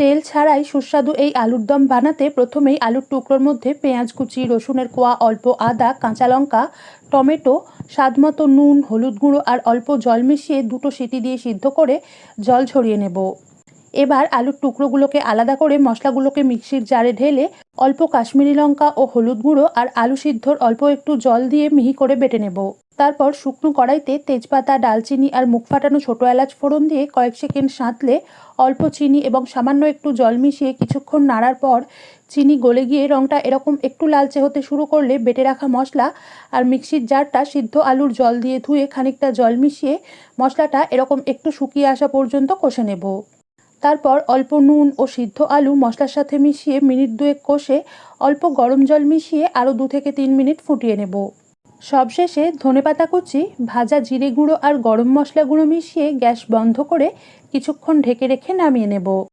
তেল ছাড়াই সুস্বাদু এই আলুর দম বানাতে প্রথমেই আলুর টুকরোর মধ্যে পেঁয়াজ কুচি, রসুনের কোয়া, অল্প আদা, কাঁচা লঙ্কা, টমেটো, স্বাদমতো নুন, হলুদ গুঁড়ো আর অল্প জল মিশিয়ে 2টো সিটি দিয়ে সিদ্ধ করে জল ঝরিয়ে নেব। এবার আলুর টুকরোগুলোকে আলাদা করে মশলাগুলোকে মিক্সির জারে ঢেলে অল্প কাশ্মীরি লঙ্কা ও হলুদ গুঁড়ো আর আলু সিদ্ধর অল্প একটু জল দিয়ে মিহি করে বেটে নেব। তারপর শুকনো কড়াইতে তেজপাতা, ডালচিনি আর মুখ ফাটানো ছোটো এলাচ ফোড়ন দিয়ে কয়েক সেকেন্ড সাঁতলে অল্প চিনি এবং সামান্য একটু জল মিশিয়ে কিছুক্ষণ নাড়ার পর চিনি গলে গিয়ে রঙটা এরকম একটু লালচে হতে শুরু করলে বেটে রাখা মশলা আর মিক্সির জারটা সিদ্ধ আলুর জল দিয়ে ধুয়ে খানিকটা জল মিশিয়ে মশলাটা এরকম একটু শুকিয়ে আসা পর্যন্ত কষে নেব। তারপর অল্প নুন ও সিদ্ধ আলু মশলার সাথে মিশিয়ে মিনিট 2 কষে অল্প গরম জল মিশিয়ে আরও 2 থেকে 3 মিনিট ফুটিয়ে নেব। সবশেষে ধনেপাতা কুচি, ভাজা জিরে গুঁড়ো আর গরম মশলা গুঁড়ো মিশিয়ে গ্যাস বন্ধ করে কিছুক্ষণ ঢেকে রেখে নামিয়ে নেব।